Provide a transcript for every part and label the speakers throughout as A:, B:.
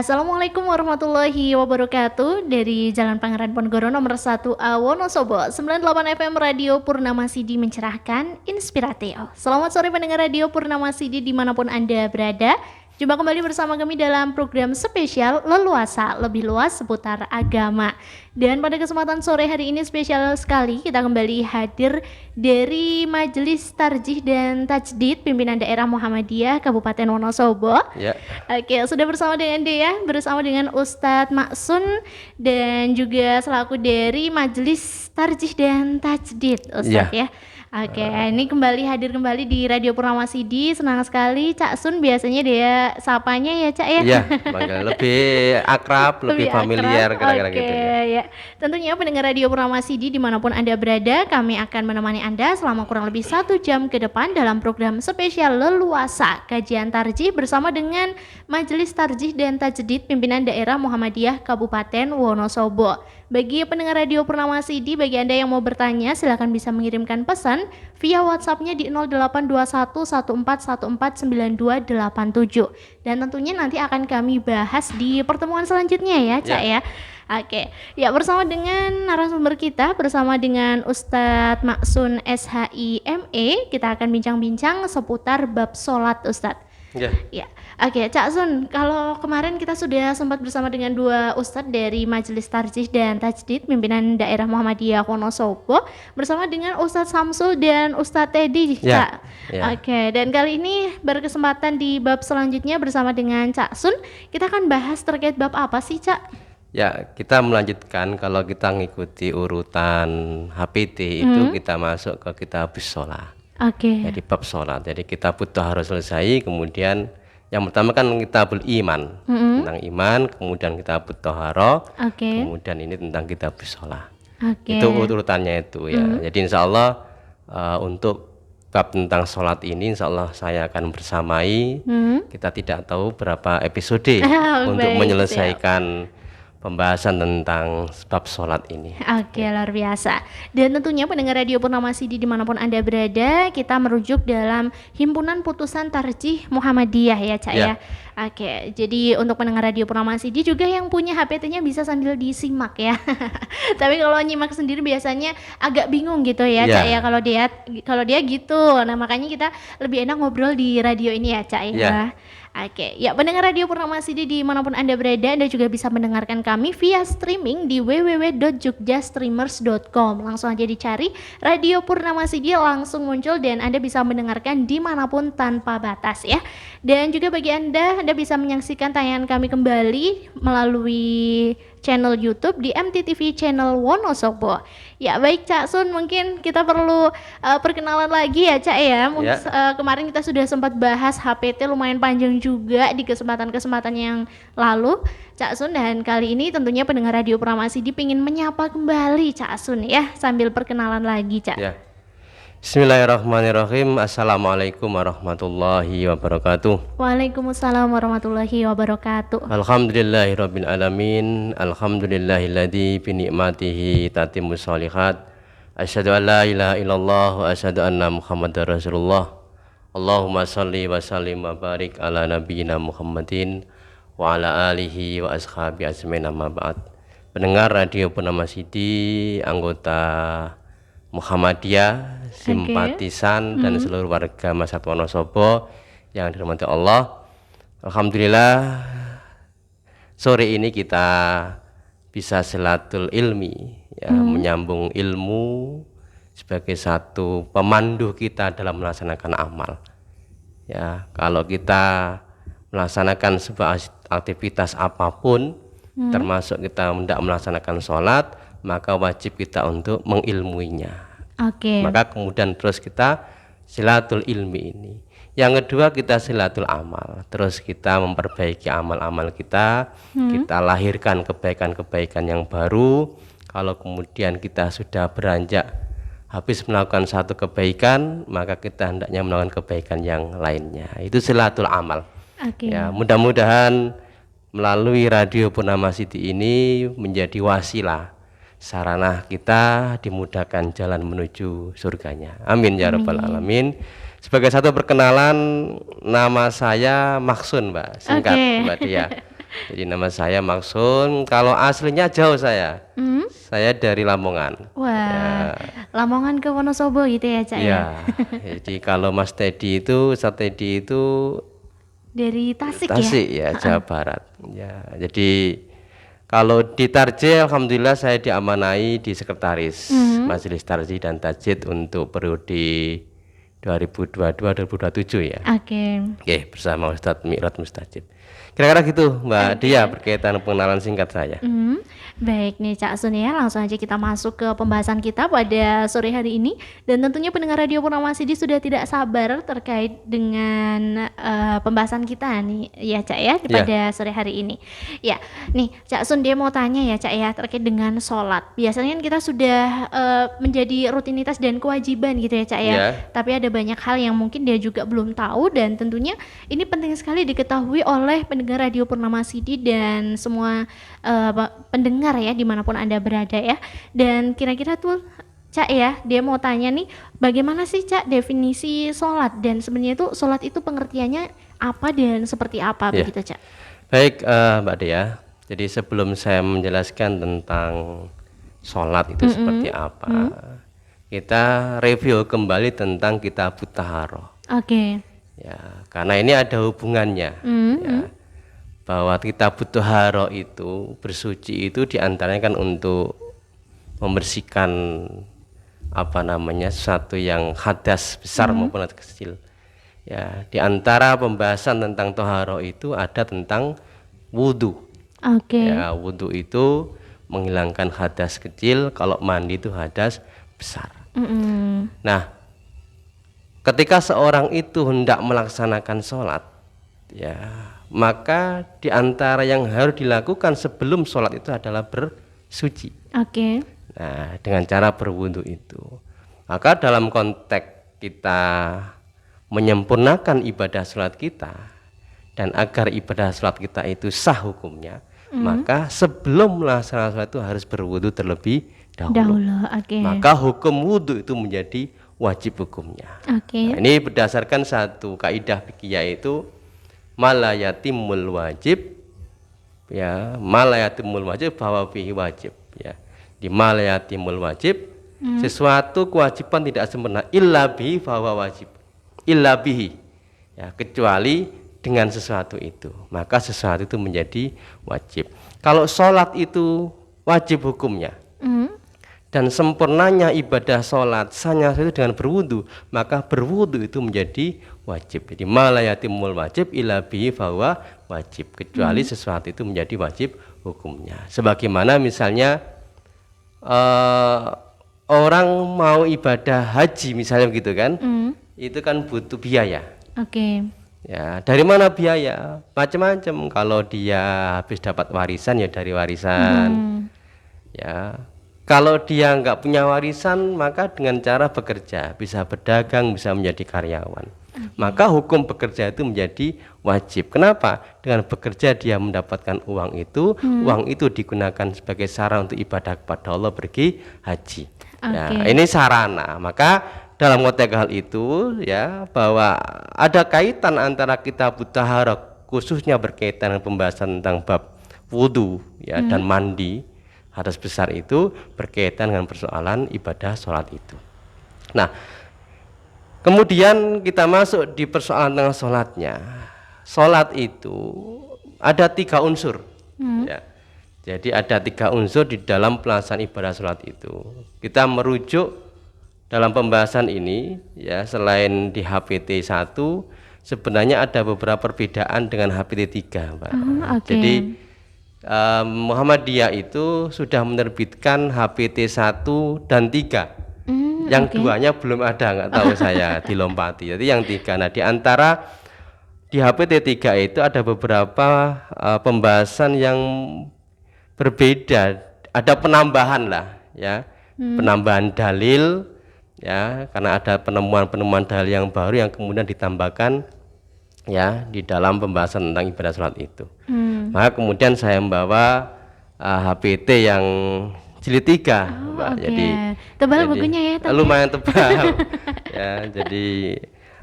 A: Assalamualaikum warahmatullahi wabarakatuh. Dari Jalan Pangeran Ponegoro nomor 1A Wonosobo, 98 FM Radio Purnama Sidi mencerahkan, inspiratif. Selamat sore pendengar Radio Purnama Sidi dimanapun Anda berada. Jumpa kembali bersama kami dalam program spesial Leluasa, lebih luas seputar agama. Dan pada kesempatan sore hari ini spesial sekali, kita kembali hadir dari Majelis Tarjih dan Tajdid Pimpinan Daerah Muhammadiyah Kabupaten Wonosobo.
B: Ya.
A: Oke, sudah bersama dengan Dea, bersama dengan Ustadz Maksun dan juga selaku dari Majelis Tarjih dan Tajdid, Ustadz ya. Oke, ini kembali hadir kembali di Radio Purnama Sidi. Senang sekali Cak Sun, biasanya dia sapanya ya Cak ya.
B: Iya, lebih akrab, lebih familiar kira-kira gitu
A: ya. Tentunya pendengar Radio Purnama Sidi dimanapun Anda berada, kami akan menemani Anda selama kurang lebih 1 jam ke depan dalam program spesial Leluasa Kajian Tarjih bersama dengan Majelis Tarjih dan Tajdid Pimpinan Daerah Muhammadiyah Kabupaten Wonosobo. Bagi pendengar Radio Purnama Sidi, bagi Anda yang mau bertanya, silakan bisa mengirimkan pesan via WhatsApp-nya di 082114149287. Dan tentunya nanti akan kami bahas di pertemuan selanjutnya ya, Cak ya. Oke, ya bersama dengan narasumber kita, bersama dengan Ustadz Maksun SHI ME, kita akan bincang-bincang seputar bab sholat, Ustadz. Ya. Oke, Cak Sun, kalau kemarin kita sudah sempat bersama dengan 2 ustadz dari Majelis Tarjih dan Tajdid Pimpinan Daerah Muhammadiyah Wonosobo bersama dengan Ustadz Samsul dan Ustadz Teddy, Cak. Oke, dan kali ini berkesempatan di bab selanjutnya bersama dengan Cak Sun, kita akan bahas terkait bab apa sih, Cak?
B: Ya, kita melanjutkan kalau kita ngikuti urutan HPT itu kita masuk ke kitabus sholat. Jadi bab sholat. Jadi kita butuh harus selesai. Kemudian yang pertama kan kitabul iman, tentang iman. Kemudian kitabut toharoh. Kemudian ini tentang kitabus sholat. Itu urutannya itu ya. Jadi insya Allah untuk bab tentang sholat ini insya Allah saya akan bersamai. Kita tidak tahu berapa episode untuk menyelesaikan pembahasan tentang bab sholat ini.
A: Luar biasa. Dan tentunya pendengar Radio Purnama Sidi dimanapun Anda berada, kita merujuk dalam Himpunan Putusan Tarjih Muhammadiyah ya Cak ya. Jadi untuk pendengar Radio Purnama Sidi juga yang punya HPT-nya bisa sambil disimak ya. Tapi kalau nyimak sendiri biasanya agak bingung gitu ya Cak ya, kalau dia gitu. Nah makanya kita lebih enak ngobrol di radio ini ya Cak ya. Ya pendengar Radio Purnama Sidi dimanapun Anda berada, Anda juga bisa mendengarkan kami via streaming di www.jogjastreamers.com. Langsung aja dicari Radio Purnama Sidi, langsung muncul dan Anda bisa mendengarkan dimanapun tanpa batas ya. Dan juga bagi Anda bisa menyaksikan tayangan kami kembali melalui channel YouTube di MTTV Channel Wonosobo. Ya baik Cak Sun, mungkin kita perlu perkenalan lagi ya Cak ya. Kemarin kita sudah sempat bahas HPT lumayan panjang juga di kesempatan-kesempatan yang lalu Cak Sun, dan kali ini tentunya pendengar Radio Purnama Sidi ingin menyapa kembali Cak Sun ya, sambil perkenalan lagi Cak.
B: Bismillahirrahmanirrahim. Assalamualaikum warahmatullahi wabarakatuh.
A: Waalaikumsalam warahmatullahi wabarakatuh.
B: Alhamdulillahirabbil alamin. Alhamdulillahilladzi bi ni'matihi tatimmus shalihat. Asyhadu an la ilaha illallah wa asyhadu anna Muhammadar Rasulullah. Allahumma shalli wa sallim wa barik ala nabiyyina Muhammadin wa ala alihi wa ashabi ajmain, amma ba'd. Pendengar Radio Purnama Sidi, anggota Muhammadiyah, simpatisan dan seluruh warga masyarakat Wonosobo yang dirahmati Allah. Alhamdulillah sore ini kita bisa silatul ilmi ya, menyambung ilmu sebagai satu pemandu kita dalam melaksanakan amal. Ya, kalau kita melaksanakan sebuah aktivitas apapun, termasuk kita hendak melaksanakan sholat, maka wajib kita untuk mengilmuinya. Maka kemudian terus kita silatul ilmi ini. Yang kedua kita silatul amal. Terus kita memperbaiki amal-amal kita, kita lahirkan kebaikan-kebaikan yang baru. Kalau kemudian kita sudah beranjak habis melakukan satu kebaikan, maka kita hendaknya melakukan kebaikan yang lainnya. Itu silatul amal. Ya, mudah-mudahan melalui Radio Purnama Sidi ini menjadi wasilah, sarana kita dimudahkan jalan menuju surganya. Amin ya rabbal alamin. Sebagai satu perkenalan, nama saya Maksun Mbak, singkat Mbak Dia. Jadi nama saya Maksun. Kalau aslinya jauh saya.
A: Hmm?
B: Saya dari Lamongan.
A: Wah, Lamongan ke Wonosobo gitu ya, Cak ya?
B: Ya, jadi kalau Mas Teddy itu, Ustaz Teddy itu
A: Dari Tasik ya?
B: Tasik ya, Jawa Barat. Ya, jadi kalau di Tarje, alhamdulillah saya diamanai di sekretaris Majelis Tarji dan Tajid untuk periode 2022-2027 ya.
A: Oke.
B: Oke, bersama Ustadz Mi'raj Mustajib. Kira-kira gitu Mbak Dia berkaitan pengenalan singkat saya.
A: Baik nih Cak Sun ya, langsung aja kita masuk ke pembahasan kita pada sore hari ini. Dan tentunya pendengar Radio Purnama Sidi sudah tidak sabar terkait dengan pembahasan kita nih ya Cak ya pada sore hari ini. Ya, nih Cak Sun dia mau tanya ya Cak ya terkait dengan sholat. Biasanya kan kita sudah menjadi rutinitas dan kewajiban gitu ya Cak ya. Tapi ada banyak hal yang mungkin dia juga belum tahu dan tentunya ini penting sekali diketahui oleh pendengar Radio Purnama Sidi dan semua pendengar ya dimanapun Anda berada ya. Dan kira-kira tuh Cak ya, dia mau tanya nih bagaimana sih Cak definisi sholat dan sebenarnya itu sholat itu pengertiannya apa dan seperti apa begitu Cak?
B: Baik Mbak Dea, jadi sebelum saya menjelaskan tentang sholat itu seperti apa, kita review kembali tentang Kitabut Taharah.
A: Oke.
B: Ya, karena ini ada hubungannya. Ya, bahwa Kitabut Taharah itu bersuci itu diantaranya kan untuk membersihkan sesuatu yang hadas besar maupun hadas kecil. Ya, diantara pembahasan tentang taharah itu ada tentang wudhu. Ya, wudhu itu menghilangkan hadas kecil, kalau mandi itu hadas besar. Nah, ketika seorang itu hendak melaksanakan sholat, ya, maka diantara yang harus dilakukan sebelum sholat itu adalah bersuci. Nah, dengan cara berwudu itu, maka dalam konteks kita menyempurnakan ibadah sholat kita dan agar ibadah sholat kita itu sah hukumnya, maka sebelum melaksanakan sholat itu harus berwudu terlebih dahulu. Maka hukum wudu itu menjadi wajib hukumnya. Nah, ini berdasarkan satu kaidah fikih yaitu malayatimul wajib, ya, malayatimul wajib bahwa fihi wajib, ya. Di malayatimul wajib sesuatu kewajiban tidak sempurna illa bihi bahwa wajib, illa bihi, ya, kecuali dengan sesuatu itu maka sesuatu itu menjadi wajib. Kalau sholat itu wajib hukumnya dan sempurnanya ibadah sholat sahnya itu dengan berwudu, maka berwudu itu menjadi wajib. Jadi malayatimul wajib illa bihi bahwa wajib, kecuali sesuatu itu menjadi wajib hukumnya. Sebagaimana misalnya orang mau ibadah haji misalnya begitu kan, itu kan butuh biaya. Ya, dari mana biaya? Macam-macam. Kalau dia habis dapat warisan ya dari warisan. Ya, kalau dia nggak punya warisan maka dengan cara bekerja, bisa berdagang, bisa menjadi karyawan. Maka hukum bekerja itu menjadi wajib. Kenapa? Dengan bekerja dia mendapatkan uang itu, uang itu digunakan sebagai sarana untuk ibadah kepada Allah, pergi haji. Ya, ini sarana. Maka dalam konteks hal itu ya, bahwa ada kaitan antara Kitabut Taharah khususnya berkaitan dengan pembahasan tentang bab wudu ya dan mandi hadas besar itu berkaitan dengan persoalan ibadah sholat itu. Nah, kemudian kita masuk di persoalan tentang sholatnya. Sholat itu ada 3 unsur. Ya. Jadi ada 3 unsur di dalam pelaksanaan ibadah sholat itu. Kita merujuk dalam pembahasan ini ya, selain di HPT 1 sebenarnya ada beberapa perbedaan dengan HPT 3, Mbak. Jadi Muhammadiyah itu sudah menerbitkan HPT 1 dan 3. Yang duanya belum ada, nggak tahu saya dilompati. Jadi yang 3. Nah, di antara di HPT 3 itu ada beberapa pembahasan yang berbeda, ada penambahan lah ya, penambahan dalil ya, karena ada penemuan dalil yang baru yang kemudian ditambahkan ya di dalam pembahasan tentang ibadah sholat itu. Maka kemudian saya membawa HPT yang jilid 3, Mbak. Jadi
A: tebal bukunya ya,
B: lumayan tebal. Ya, jadi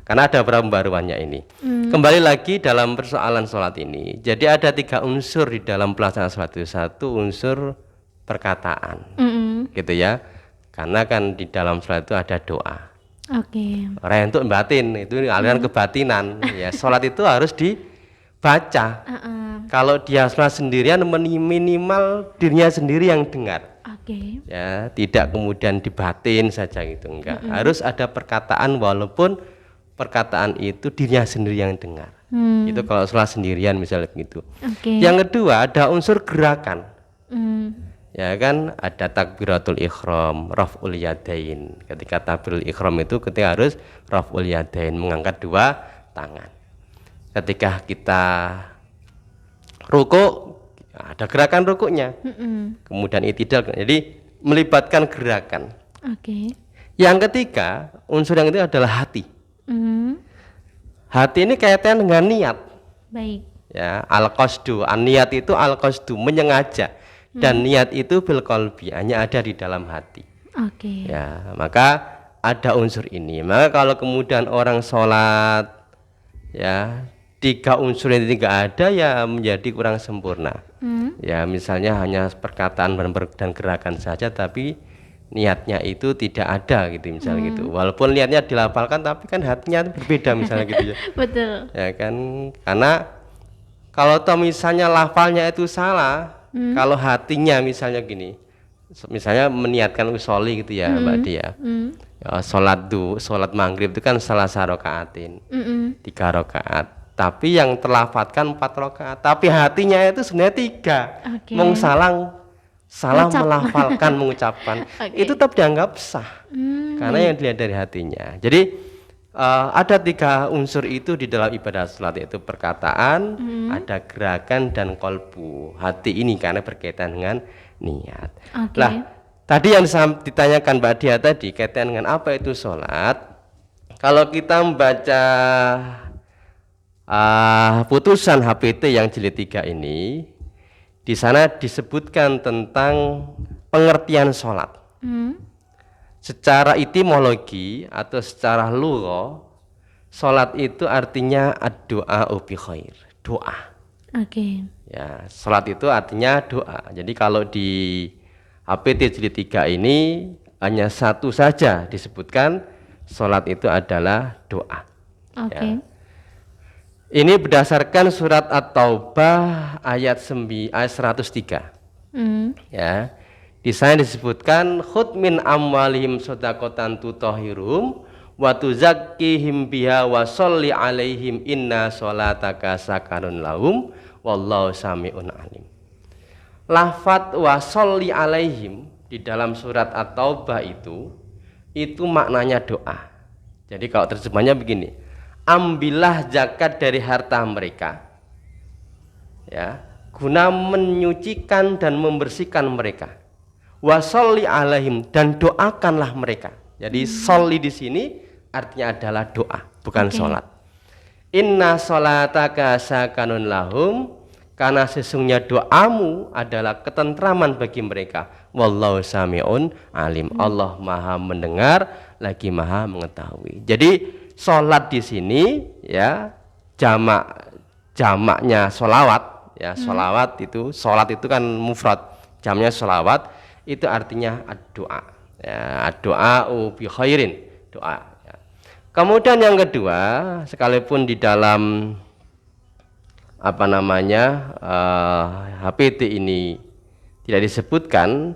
B: karena ada pembaruannya ini. Kembali lagi dalam persoalan sholat ini, jadi ada 3 unsur di dalam pelaksanaan sholat itu. 1 unsur perkataan, gitu ya, karena kan di dalam sholat itu ada doa. Orang untuk batin itu aliran kebatinan, ya sholat itu harus dibaca. Kalau dia sholat sendirian minimal dirinya sendiri yang dengar. Ya, tidak kemudian dibatin saja gitu, enggak. Harus ada perkataan walaupun perkataan itu dirinya sendiri yang dengar. Itu kalau sholat sendirian misalnya begitu. Yang kedua ada unsur gerakan. Ya kan, ada takbiratul ikhram, raf'ul yadain. Ketika takbiratul ikhram itu ketika harus raf'ul yadain, mengangkat 2 tangan. Ketika kita ruku ada gerakan rukuknya, kemudian itidal, jadi melibatkan gerakan. Yang ketiga unsur yang itu adalah hati. Hati ini kaitan dengan niat. Ya, al-qasdu, niat itu al-qasdu, menyengaja, dan niat itu bil qalbi, hanya ada di dalam hati. Ya, maka ada unsur ini. Maka kalau kemudian orang sholat, ya 3 unsur ini tidak ada, ya menjadi kurang sempurna. Ya misalnya hanya perkataan dan gerakan saja, tapi niatnya itu tidak ada gitu misalnya gitu. Walaupun niatnya dilafalkan, tapi kan hatinya berbeda misalnya gitu ya.
A: Betul.
B: Ya kan, karena kalau toh misalnya lafalnya itu salah, kalau hatinya misalnya gini, misalnya meniatkan usolli gitu ya Mbak Dia. Ya, sholat maghrib itu kan salah 1 rakaatin, 3 rakaat. Tapi yang terlafadzkan 4 rakaat, tapi hatinya itu sebenarnya 3. Salah melafalkan, mengucapkan, itu tetap dianggap sah, karena yang dilihat dari hatinya. Jadi ada 3 unsur itu di dalam ibadah salat, yaitu perkataan, ada gerakan, dan kolbu. Hati ini karena berkaitan dengan niat. Lah, tadi yang ditanyakan Mbak Dia tadi kaitan dengan apa itu sholat. Kalau kita membaca putusan HPT yang jilid 3 ini, di sana disebutkan tentang pengertian sholat. Secara etimologi atau secara lugha, sholat itu artinya ad-du'a bi khair, doa. Ya, sholat itu artinya doa. Jadi kalau di HPT jilid 3 ini hanya 1 saja disebutkan sholat itu adalah doa. Ya. Ini berdasarkan surat At-Taubah ayat 103. Ya. Di sana disebutkan khudh min amwalihim shadaqatan tutahhiruhum wa tuzakkihim biha wa sholli alaihim inna sholataka sakanun lahum wallahu sami'un alim. Lafadz wa sholli alaihim di dalam surat At-Taubah itu maknanya doa. Jadi kalau terjemahnya begini, ambillah zakat dari harta mereka, ya, guna menyucikan dan membersihkan mereka. Washolli alaihim, dan doakanlah mereka. Jadi sholli di sini artinya adalah doa, bukan sholat. Inna sholataka sakanun lahum, karena sesungguhnya doamu adalah ketentraman bagi mereka. Wallahu sami'un alim, Allah maha mendengar lagi maha mengetahui. Jadi sholat di sini ya jamaknya sholawat, ya sholawat itu, sholat itu kan mufrad, jamnya sholawat, itu artinya ad-doa, ya, ad-doa bi khairin, doa. Ya. Kemudian yang kedua, sekalipun di dalam HPT ini tidak disebutkan,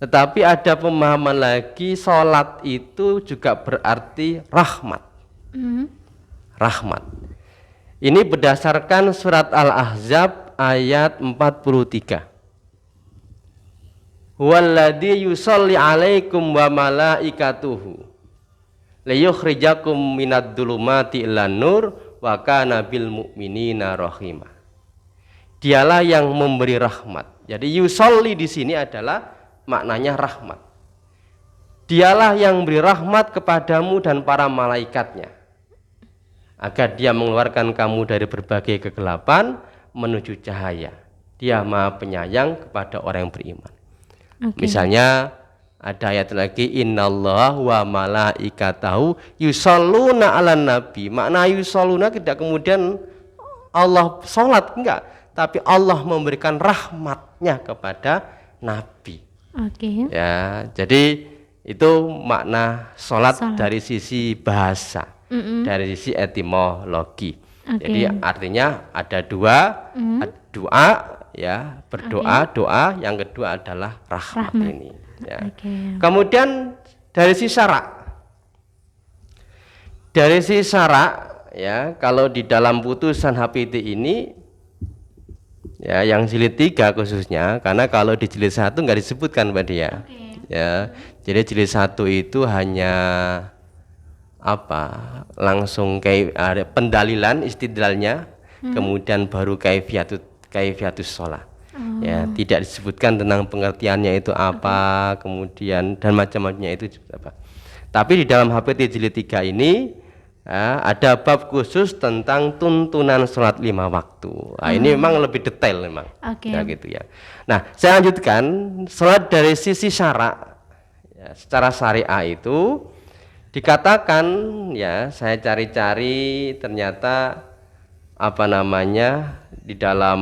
B: tetapi ada pemahaman lagi, sholat itu juga berarti rahmat. Rahmat. Ini berdasarkan surat Al-Ahzab ayat 43. Walladzi yusolli alaikum wa malaikatuhu liyukhrijakum minad dhulumati ilan nur wa kana bil mu'minina rahimah. Dialah yang memberi rahmat. Jadi yusolli di sini adalah maknanya rahmat. Dialah yang memberi rahmat kepadamu dan para malaikatnya, agar dia mengeluarkan kamu dari berbagai kegelapan menuju cahaya. Dia maha penyayang kepada orang yang beriman. Misalnya Ada ayat lagi, innallaha wa malaikatahu yusholluna 'alan nabi. Makna yusholluna tidak kemudian Allah sholat, enggak, tapi Allah memberikan rahmatnya kepada nabi.
A: Oke.
B: Ya, jadi itu makna sholat dari sisi bahasa, dari sisi etimologi. Jadi artinya ada dua, doa, ya, berdoa, doa. Yang kedua adalah rahmat ini. Ya. Kemudian dari sisi syarak, ya, kalau di dalam putusan HPT ini, ya, yang jilid 3 khususnya, karena kalau di jilid 1 nggak disebutkan Mbak Dia. Ya, jadi jilid 1 itu hanya langsung kayak ada pendalilan istidlalnya, kemudian baru kaifiatus sholat. Ya, tidak disebutkan tentang pengertiannya itu apa, kemudian dan macam-macamnya itu apa. Tapi di dalam HPT jilid 3 ini ada bab khusus tentang tuntunan sholat 5 waktu. Nah, ini memang lebih detail memang. Ya, gitu ya. Nah, saya lanjutkan sholat dari sisi syarak. Ya, secara syariah itu dikatakan, ya, saya cari-cari ternyata di dalam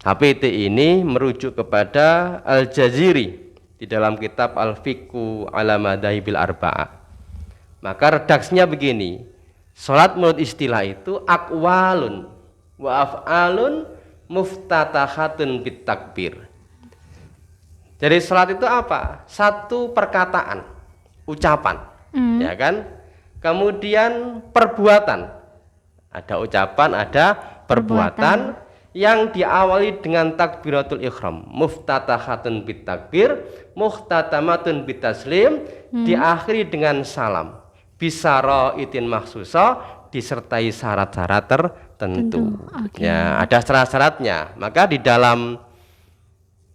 B: HPT ini merujuk kepada Al-Jaziri di dalam kitab Al-Fiqhu ala Madhahibil Arba'ah. Maka redaksinya begini, sholat menurut istilah itu aqwalun wa af'alun muftatahatun bit takbir. Jadi sholat itu apa? Satu perkataan, ucapan, ya kan? Kemudian perbuatan, ada ucapan, ada perbuatan yang diawali dengan takbiratul ihram, muftatahatun bit takbir, muhtatamatun bit taslim, diakhiri dengan salam, bisaraitin makhsusah, disertai syarat-syarat tertentu. Ya, ada syarat-syaratnya. Maka di dalam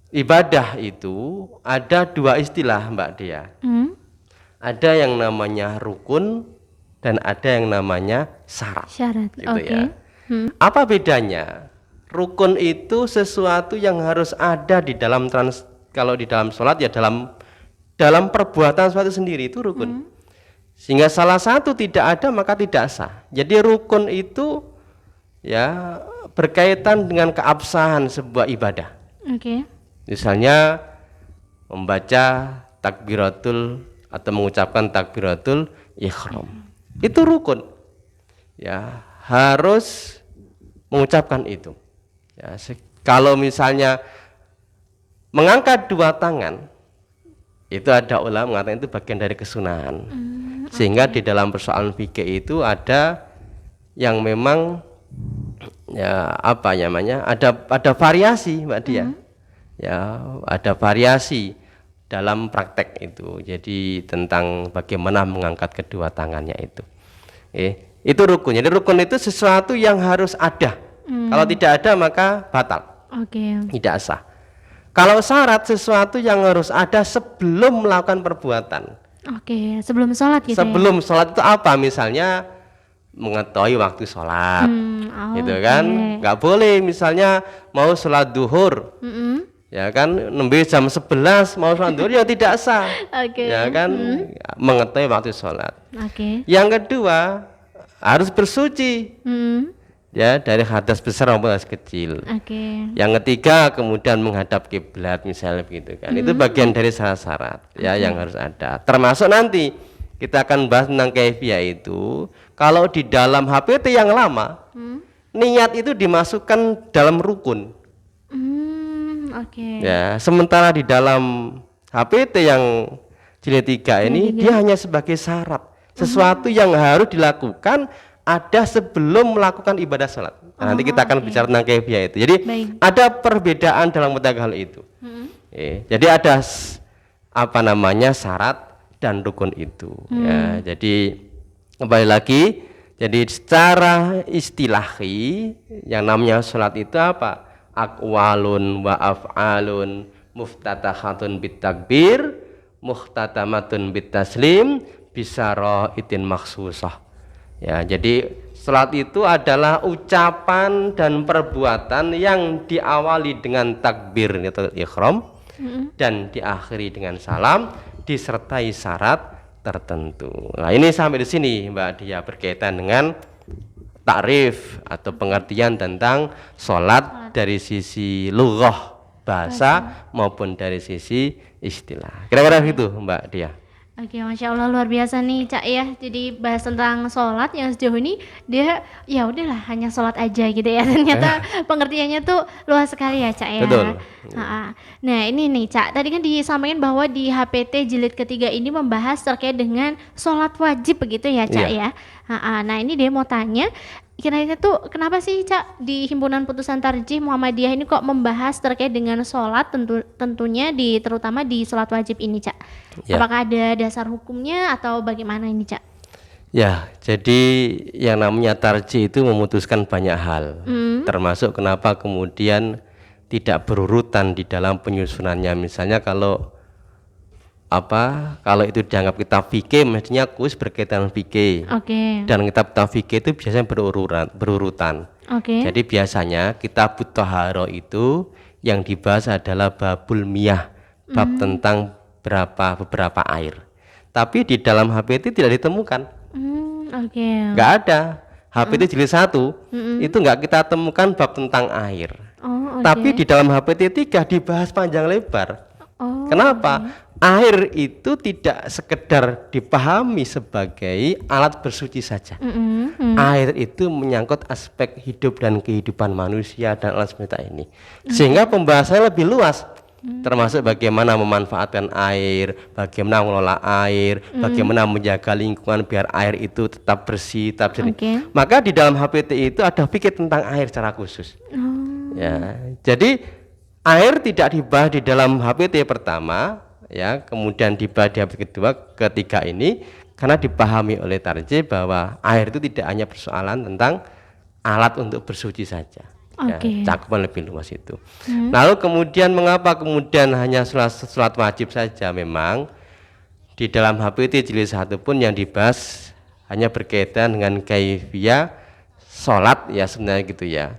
B: ibadah itu ada 2 istilah Mbak Dia. Ada yang namanya rukun dan ada yang namanya syarat. Gitu ya. Apa bedanya? Rukun itu sesuatu yang harus ada di dalam kalau di dalam sholat, ya, dalam perbuatan suatu sendiri itu rukun. Sehingga salah satu tidak ada maka tidak sah. Jadi rukun itu, ya, berkaitan dengan keabsahan sebuah ibadah. Misalnya membaca takbiratul atau mengucapkan takbiratul ihram. Itu rukun. Ya, harus mengucapkan itu. Ya, kalau misalnya mengangkat 2 tangan, itu ada ulama mengatakan itu bagian dari kesunahan. Sehingga di dalam persoalan fikih itu ada yang memang, ya, ada variasi Mbak Dia. Ya, ada variasi dalam praktek itu. Jadi tentang bagaimana mengangkat kedua tangannya itu. Itu rukun. Jadi rukun itu sesuatu yang harus ada. Kalau tidak ada maka batal. Tidak sah. Kalau syarat sesuatu yang harus ada sebelum melakukan perbuatan.
A: Sebelum sholat gitu.
B: Sebelum sholat itu apa? Misalnya mengetahui waktu sholat, gitu kan? Nggak boleh misalnya mau sholat duhur, ya kan? Nembe jam 11 mau sholat duhur, ya tidak sah, ya kan? Mengetahui waktu sholat. Yang kedua harus bersuci, ya, dari hadas besar maupun hadas kecil. Yang ketiga kemudian menghadap kiblat misalnya begitu kan. Itu bagian dari syarat-syarat, ya, yang harus ada. Termasuk nanti kita akan bahas tentang kaifiyah itu. Kalau di dalam HPT yang lama, niat itu dimasukkan dalam rukun. Ya, sementara di dalam HPT yang jilid 3 ini dia hanya sebagai syarat, sesuatu yang harus dilakukan ada sebelum melakukan ibadah sholat. Nah, nanti kita akan bicara tentang kaifiyah itu. Jadi ada perbedaan dalam hal itu. Jadi ada syarat dan rukun itu. Ya, jadi kembali lagi, jadi secara istilahi yang namanya sholat itu apa? Aqwalun wa af'alun muftatahatun bit takbir, muhtatamatun bit taslim, bisaraitin makhsusah. Ya, jadi salat itu adalah ucapan dan perbuatan yang diawali dengan takbir atau ihram, dan diakhiri dengan salam disertai syarat tertentu. Nah, ini sampai di sini Mbak Dia berkaitan dengan takrif atau pengertian tentang sholat dari sisi lughah bahasa maupun dari sisi istilah. Kira-kira gitu Mbak Dia.
A: Oke, Masya Allah luar biasa nih Cak ya. Jadi bahas tentang sholat yang sejauh ini dia ya udahlah hanya sholat aja gitu ya. Ternyata pengertiannya tuh luas sekali ya Cak ya.
B: Betul.
A: Nah ini nih Cak, tadi kan disampaikan bahwa di HPT jilid ketiga ini membahas terkait dengan sholat wajib begitu ya Cak
B: Iya.
A: ya. Nah ini dia mau tanya, kira-kira tuh kenapa sih Cak di Himpunan Putusan Tarjih Muhammadiyah ini kok membahas terkait dengan sholat tentunya terutama di sholat wajib ini Cak?
B: Ya.
A: Apakah ada dasar hukumnya atau bagaimana ini Cak?
B: Ya, jadi yang namanya tarjih itu memutuskan banyak hal, termasuk kenapa kemudian tidak berurutan di dalam penyusunannya. Misalnya kalau itu dianggap kitab fikih, mestinya khusus berkaitan fikih.
A: Oke.
B: Dan kitab fikih itu biasanya berurutan.
A: Oke.
B: Jadi biasanya kitab Thaharah itu yang dibahas adalah babul miyah, bab tentang beberapa air. Tapi di dalam HPT tidak ditemukan.
A: Oke.
B: Nggak ada. HPT jilid 1 itu nggak kita temukan bab tentang air.
A: Oh, oke.
B: Tapi di dalam HPT 3 dibahas panjang lebar.
A: Oh,
B: Kenapa? Air itu tidak sekedar dipahami sebagai alat bersuci saja. Air itu menyangkut aspek hidup dan kehidupan manusia dan alat semesta ini. Sehingga pembahasannya lebih luas. Termasuk bagaimana memanfaatkan air, bagaimana mengelola air, bagaimana menjaga lingkungan biar air itu tetap bersih, tetap jernih.
A: Oke.
B: Maka di dalam HPT itu ada fikih tentang air secara khusus. Ya, jadi air tidak dibahas di dalam HPT pertama, ya, kemudian dibahas di HPT kedua, ketiga ini karena dipahami oleh tarjih bahwa air itu tidak hanya persoalan tentang alat untuk bersuci saja.
A: Oke.
B: Ya, cakupan lebih luas itu. Lalu kemudian mengapa kemudian hanya sholat wajib saja? Memang di dalam HPT jilid 1 pun yang dibahas hanya berkaitan dengan kaifiyah sholat ya sebenarnya gitu ya.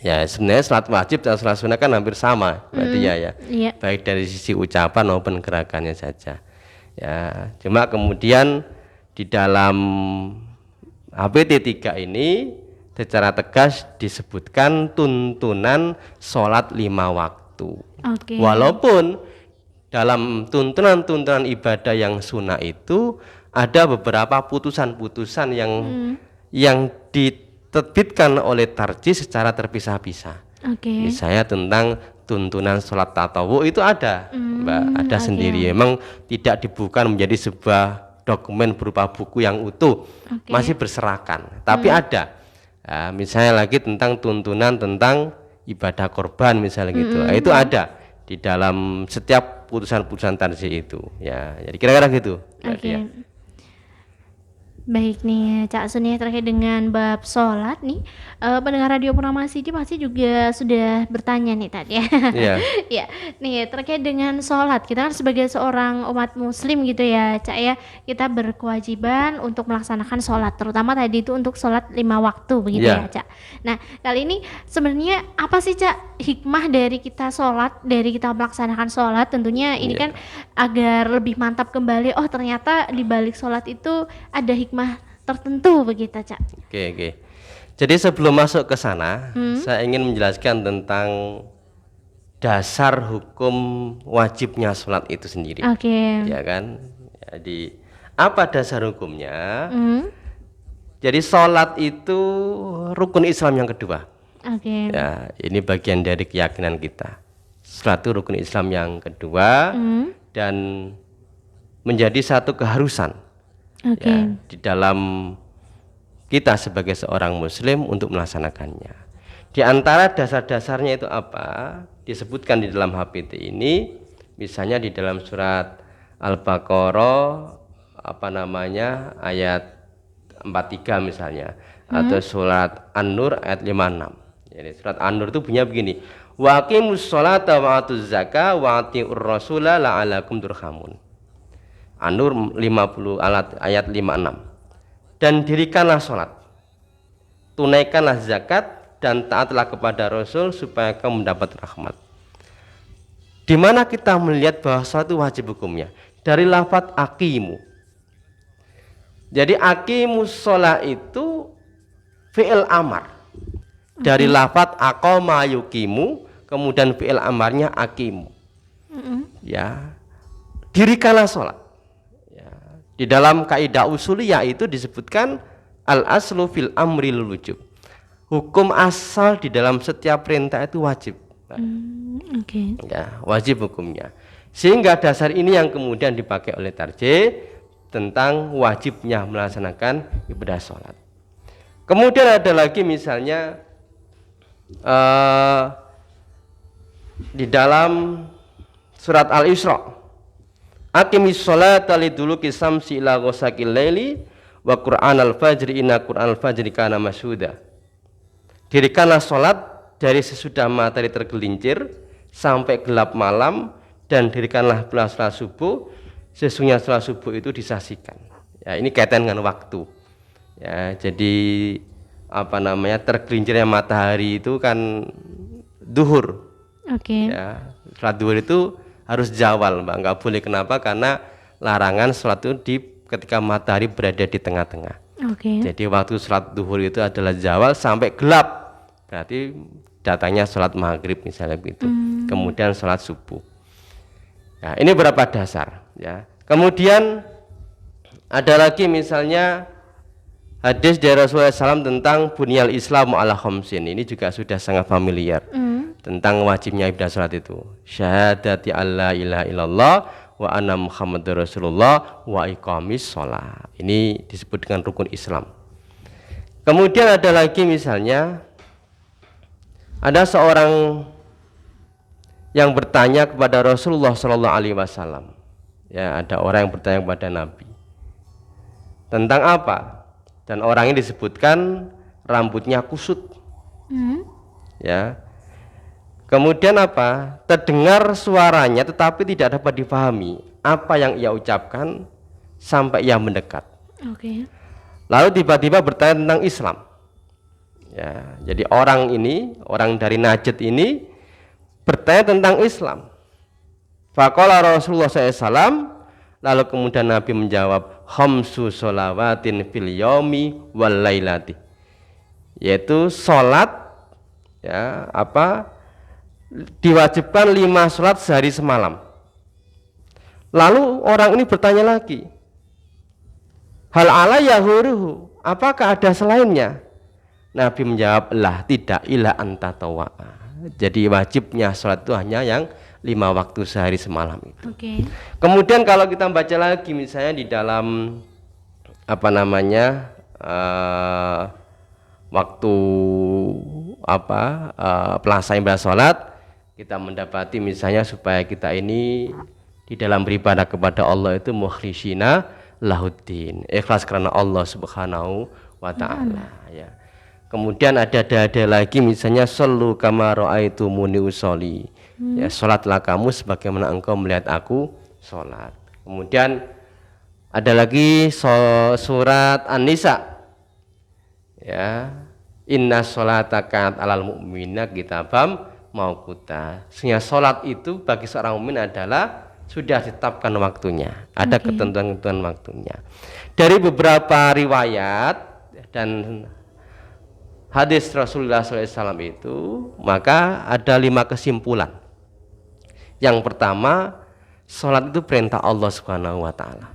B: Ya sebenarnya sholat wajib dan sholat sunnah kan hampir sama berarti ya.
A: Iya.
B: Baik dari sisi ucapan maupun gerakannya saja. Ya, cuma kemudian di dalam HPT 3 ini secara tegas disebutkan tuntunan sholat 5 waktu.
A: Oke.
B: Walaupun dalam tuntunan-tuntunan ibadah yang sunnah itu ada beberapa putusan-putusan yang diterbitkan oleh tarjih secara terpisah-pisah.
A: Oke.
B: Misalnya tentang tuntunan sholat tatawu itu ada, Mbak, ada sendiri. Memang tidak dibuka menjadi sebuah dokumen berupa buku yang utuh, masih berserakan, tapi ada. Nah, misalnya lagi tentang tuntunan tentang ibadah korban misalnya gitu, nah, itu ada di dalam setiap putusan-putusan tarjih itu. Ya, jadi kira-kira gitu.
A: Oke. Baik nih Cak Sun ya, terkait dengan bab sholat nih, pendengar Radio Purnama City pasti juga sudah bertanya nih tadi ya.
B: Iya.
A: Ya, nih terkait dengan sholat, kita kan sebagai seorang umat muslim gitu ya Cak ya, kita berkewajiban untuk melaksanakan sholat, terutama tadi itu untuk sholat 5 waktu begitu
B: Iya.
A: ya Cak. Nah kali ini sebenarnya apa sih Cak hikmah dari kita sholat, dari kita melaksanakan sholat tentunya ini kan agar lebih mantap kembali, oh ternyata di balik sholat itu ada hikmah tertentu begitu Cak.
B: Oke. Jadi sebelum masuk ke sana, saya ingin menjelaskan tentang dasar hukum wajibnya sholat itu sendiri.
A: Oke.
B: Ya kan? Jadi apa dasar hukumnya? Jadi sholat itu rukun Islam yang kedua.
A: Oke.
B: Ya, ini bagian dari keyakinan kita. Sholat itu rukun Islam yang kedua dan menjadi satu keharusan.
A: Oke.
B: Ya, di dalam kita sebagai seorang muslim untuk melaksanakannya. Di antara dasar-dasarnya itu apa? Disebutkan di dalam HPT ini, misalnya di dalam surat Al-Baqarah ayat 43 misalnya, atau surat An-Nur ayat 56. Jadi surat An-Nur itu bunyinya begini, wa aqimus sholata wa atuz zakah wa atiur rasula la'alakum turhamun. An-Nur 50 ayat 56. Dan dirikanlah sholat, tunaikanlah zakat dan taatlah kepada Rasul supaya kamu mendapat rahmat. Di mana kita melihat bahwa sholat itu wajib hukumnya? Dari lafadz aqimu. Jadi aqimus sholat itu fi'il amar. Dari lafadz aqama yuqimu, kemudian fi'il amarnya aqimu. Ya, dirikanlah sholat. Ya. Di dalam kaidah usuliyah itu disebutkan al aslu fil amri lil wujub. Hukum asal di dalam setiap perintah itu wajib. Ya, wajib hukumnya. Sehingga dasar ini yang kemudian dipakai oleh tarjih tentang wajibnya melaksanakan ibadah sholat. Kemudian ada lagi misalnya di dalam surat Al-Isra, aqimis sholata liduluki samsi ila ghasaqil laili wa qur'anal fajri inna qur'anal fajri kana masyhuda. Dirikanlah sholat dari sesudah matahari tergelincir sampai gelap malam, dan dirikanlah pula sholat subuh, sesungguhnya sholat subuh itu disaksikan. Ya, ini kaitan dengan waktu. Ya, jadi tergelincirnya matahari itu kan duhur. Ya, sholat duhur itu harus jawal, Mbak. Nggak boleh, kenapa? Karena larangan sholat itu ketika matahari berada di tengah-tengah. Jadi waktu sholat duhur itu adalah jawal sampai gelap. Berarti datangnya sholat maghrib misalnya begitu. Kemudian sholat subuh. Nah, ini berapa dasar. Ya. Kemudian ada lagi misalnya hadis dari Rasulullah SAW tentang bunyal Islam ala khamsin. Ini juga sudah sangat familiar. Tentang wajibnya ibadah sholat itu. Syahadati alla ilaha illallah wa anna muhammadur rasulullah wa iqamis sholat. Ini disebut dengan rukun Islam. Kemudian ada lagi misalnya ada seorang yang bertanya kepada Rasulullah SAW. Ya, ada orang yang bertanya kepada Nabi tentang apa? Dan orang ini disebutkan rambutnya kusut. Ya. Kemudian apa? Terdengar suaranya tetapi tidak dapat difahami apa yang ia ucapkan sampai ia mendekat. Lalu tiba-tiba bertanya tentang Islam. Ya, jadi orang dari Najd ini bertanya tentang Islam. Faqala Rasulullah SAW, lalu kemudian Nabi menjawab, khamsu sholawatin fil yaumi wal lailati, yaitu sholat diwajibkan 5 sholat sehari semalam. Lalu orang ini bertanya lagi, hal ala yahuruhu, apakah ada selainnya? Nabi menjawab, lah, tidak, ila anta tawa'a. Jadi wajibnya sholat itu hanya yang 5 waktu sehari semalam itu. Kemudian kalau kita baca lagi misalnya di dalam waktu pelaksanaan ibadah sholat, kita mendapati misalnya supaya kita ini di dalam beribadah kepada Allah itu mukhlishina lahuddin, ikhlas karena Allah Subhanahu wa ta'ala. Ya. Kemudian ada lagi misalnya sallu kama ra'aitumuni usolli. Ya, salatlah kamu sebagaimana engkau melihat aku salat. Kemudian ada lagi surat An-Nisa. Ya. Inna sholata kanat alal mu'minina kitabam mauquta. Sehingga salat itu bagi seorang mukmin adalah sudah ditetapkan waktunya. Ada ketentuan-ketentuan waktunya. Dari beberapa riwayat dan hadis Rasulullah SAW itu, maka ada 5 kesimpulan. Yang pertama, sholat itu perintah Allah Subhanahu wa ta'ala.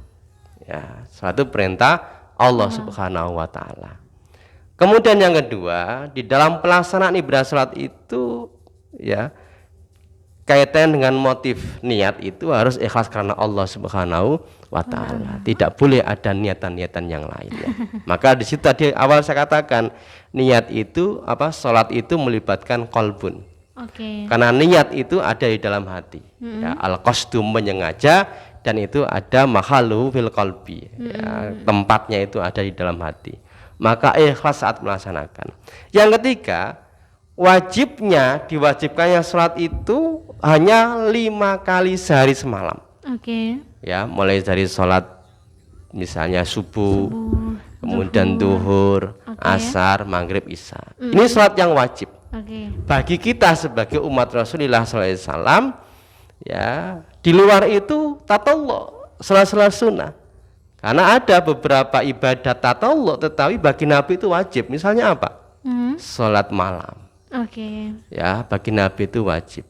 B: Ya, sholat itu perintah Allah Subhanahu wa ta'ala. Kemudian yang kedua, di dalam pelaksanaan ibadah sholat itu ya kaitan dengan motif niat itu harus ikhlas karena Allah Subhanahu wa ta'ala. Tidak boleh ada niatan-niatan yang lain ya. Maka di situ tadi awal saya katakan niat itu sholat itu melibatkan qalbun. Karena niat itu ada di dalam hati. Ya, al-qasdu menyengaja, dan itu ada mahallu fil qalbi. Ya, tempatnya itu ada di dalam hati. Maka ikhlas saat melaksanakan. Yang ketiga, diwajibkannya sholat itu hanya 5 kali sehari semalam. Ya, mulai dari sholat misalnya subuh. Kemudian duhur, asar, maghrib, isya. Ini sholat yang wajib. Bagi kita sebagai umat Rasulullah SAW, Ya, di luar itu tatawwu, salat-salat sunnah. Karena ada beberapa ibadat tatawwu tetapi bagi Nabi itu wajib. Misalnya apa? Salat malam.
A: Oke.
B: Ya, bagi Nabi itu wajib.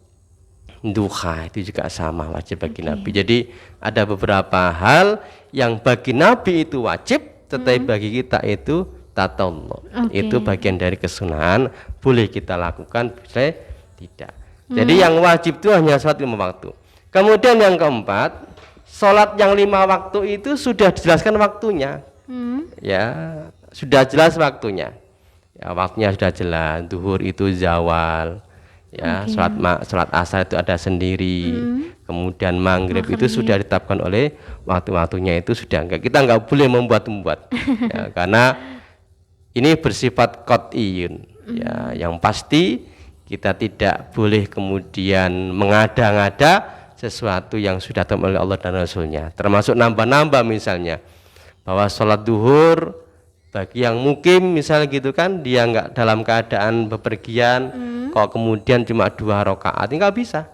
B: Duha itu juga sama wajib bagi Nabi. Jadi ada beberapa hal yang bagi Nabi itu wajib, tetapi bagi kita itu tatawwu. Itu bagian dari kesunahan, boleh kita lakukan, boleh tidak. Jadi yang wajib itu hanya sholat 5 waktu. Kemudian yang keempat, sholat yang 5 waktu itu sudah dijelaskan waktunya. Ya, sudah jelas waktunya. Ya, waktunya sudah jelas. Duhur itu zawal. Ya, sholat asar itu ada sendiri. Kemudian maghrib itu sudah ditetapkan oleh waktu-waktunya, itu sudah enggak. Kita enggak boleh membuat-membuat. Ya, karena ini bersifat qat'iyun. Ya, yang pasti kita tidak boleh kemudian mengada-ngada sesuatu yang sudah ditetapkan oleh Allah dan Rasulnya. Termasuk nambah-nambah misalnya. Bahwa sholat duhur bagi yang mukim misalnya gitu kan, dia enggak dalam keadaan bepergian, kok kemudian cuma 2 rakaat, enggak bisa.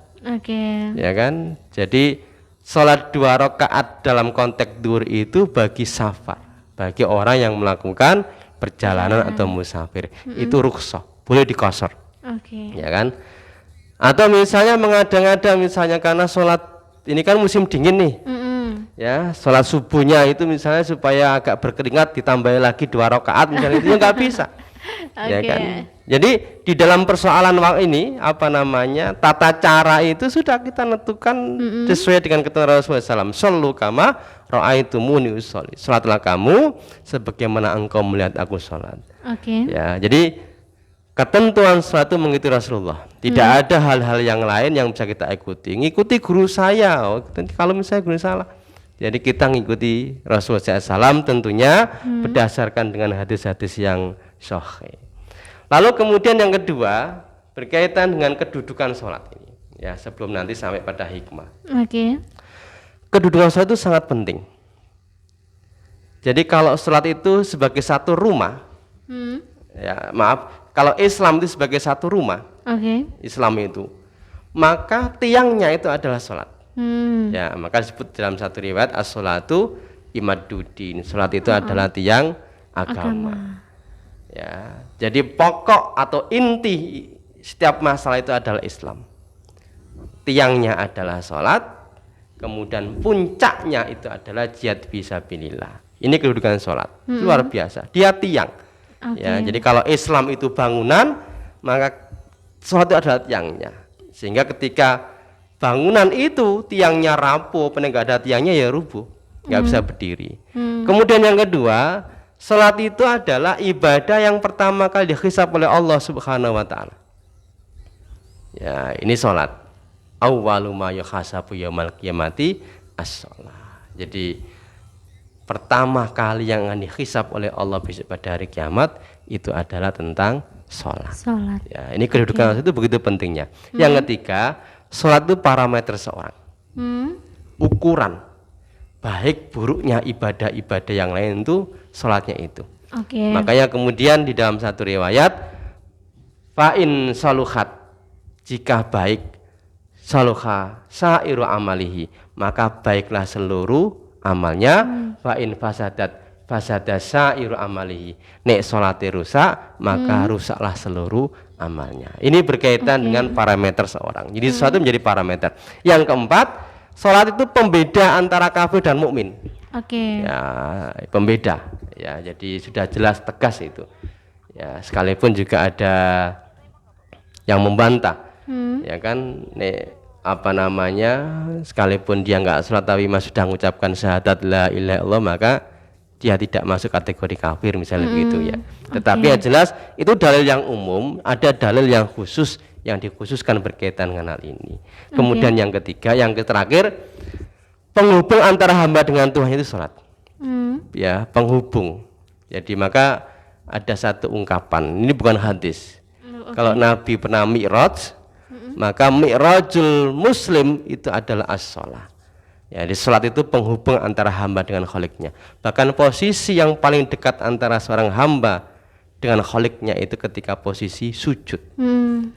B: Ya kan? Jadi sholat 2 rakaat dalam konteks duhur itu bagi safar, bagi orang yang melakukan perjalanan atau musafir, itu rukhsah, boleh dikosor. Ya kan? Atau misalnya mengada-ngada, misalnya karena sholat ini kan musim dingin nih. Ya, sholat subuhnya itu misalnya supaya agak berkeringat ditambahi lagi 2 rakaat misalnya, itu nggak bisa. Ya kan? Jadi di dalam persoalan ini apa namanya, tata cara itu sudah kita tentukan sesuai dengan ketentuan Rasulullah SAW. Shollu kama ra'aitumuni usolli. Salatlah kamu sebagaimana engkau melihat aku sholat. Ya, jadi ketentuan sholat itu mengikuti Rasulullah. Tidak ada hal-hal yang lain yang bisa kita ikuti. Ngikuti guru saya. Kalau misalnya guru salah, jadi kita ngikuti Rasulullah SAW tentunya berdasarkan dengan hadis-hadis yang sahih. Lalu kemudian yang kedua berkaitan dengan kedudukan sholat ini. Ya, sebelum nanti sampai pada hikmah. Kedudukan sholat itu sangat penting. Jadi kalau sholat itu sebagai satu rumah, ya maaf, kalau Islam itu sebagai satu rumah, Islam itu, maka tiangnya itu adalah sholat. Ya, maka disebut dalam satu riwayat as-sholatu imaduddin. Sholat itu adalah tiang agama. Ya, jadi pokok atau inti setiap masalah itu adalah Islam. Tiangnya adalah sholat, kemudian puncaknya itu adalah jihad fisabilillah. Ini kedudukan sholat, luar biasa. Dia tiang. Ya, jadi kalau Islam itu bangunan, maka sholat itu adalah tiangnya. Sehingga ketika bangunan itu tiangnya rapuh, penegak ada tiangnya ya rubuh, nggak bisa berdiri. Kemudian yang kedua, salat itu adalah ibadah yang pertama kali dihisab oleh Allah Subhanahu wa taala. Ya, ini salat. Awwalu ma yuhasabu yaumal qiyamati as-shalah. Jadi pertama kali yang akan dihisab oleh Allah besok pada hari kiamat itu adalah tentang salat. Ya, ini kedudukan itu begitu pentingnya. Yang ketiga, salat itu parameter seorang. Ukuran baik buruknya ibadah-ibadah yang lain itu salatnya itu. Makanya kemudian di dalam satu riwayat, fa'in saluhat, jika baik, saluha sa'iru amalihi, maka baiklah seluruh amalnya. Fa'in fasadat fasada sa'iru amalihi, nek salate rusak, maka rusaklah seluruh amalnya. Ini berkaitan dengan parameter seorang. Jadi sesuatu menjadi parameter. Yang keempat, salat itu pembeda antara kafir dan mukmin. Ya, pembeda. Ya, jadi sudah jelas tegas itu. Ya, sekalipun juga ada yang membantah. Ya kan, nek apa namanya, sekalipun dia enggak salat tapi masih sudah mengucapkan syahadat la ilaha illallah, maka dia tidak masuk kategori kafir misalnya begitu ya. Tetapi yang jelas itu dalil yang umum, ada dalil yang khusus yang dikhususkan berkaitan dengan hal ini. Kemudian yang ketiga, yang terakhir, penghubung antara hamba dengan Tuhan itu salat. Ya, penghubung. Jadi maka ada satu ungkapan, ini bukan hadis. Kalau Nabi pernah mi'raj, maka mi'rajul muslim itu adalah as-shalah. Ya, di salat itu penghubung antara hamba dengan Khaliknya. Bahkan posisi yang paling dekat antara seorang hamba dengan kholiknya itu ketika posisi sujud.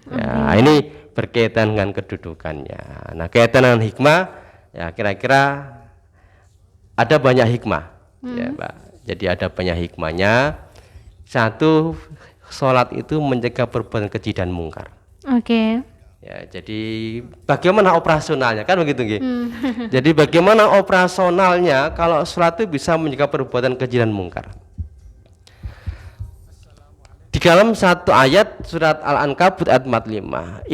B: Ya,
A: Oke.
B: ini berkaitan dengan kedudukannya. Nah, kaitan dengan hikmah, ya kira-kira ada banyak hikmah, ya Mbak. Jadi ada banyak hikmahnya. Satu, sholat itu mencegah perbuatan keji dan mungkar.
A: Oke.
B: Ya, jadi bagaimana operasionalnya kan begitu nggih. Jadi bagaimana operasionalnya kalau sholat itu bisa mencegah perbuatan keji dan mungkar. Di dalam satu ayat surat Al-Ankabut ayat 45,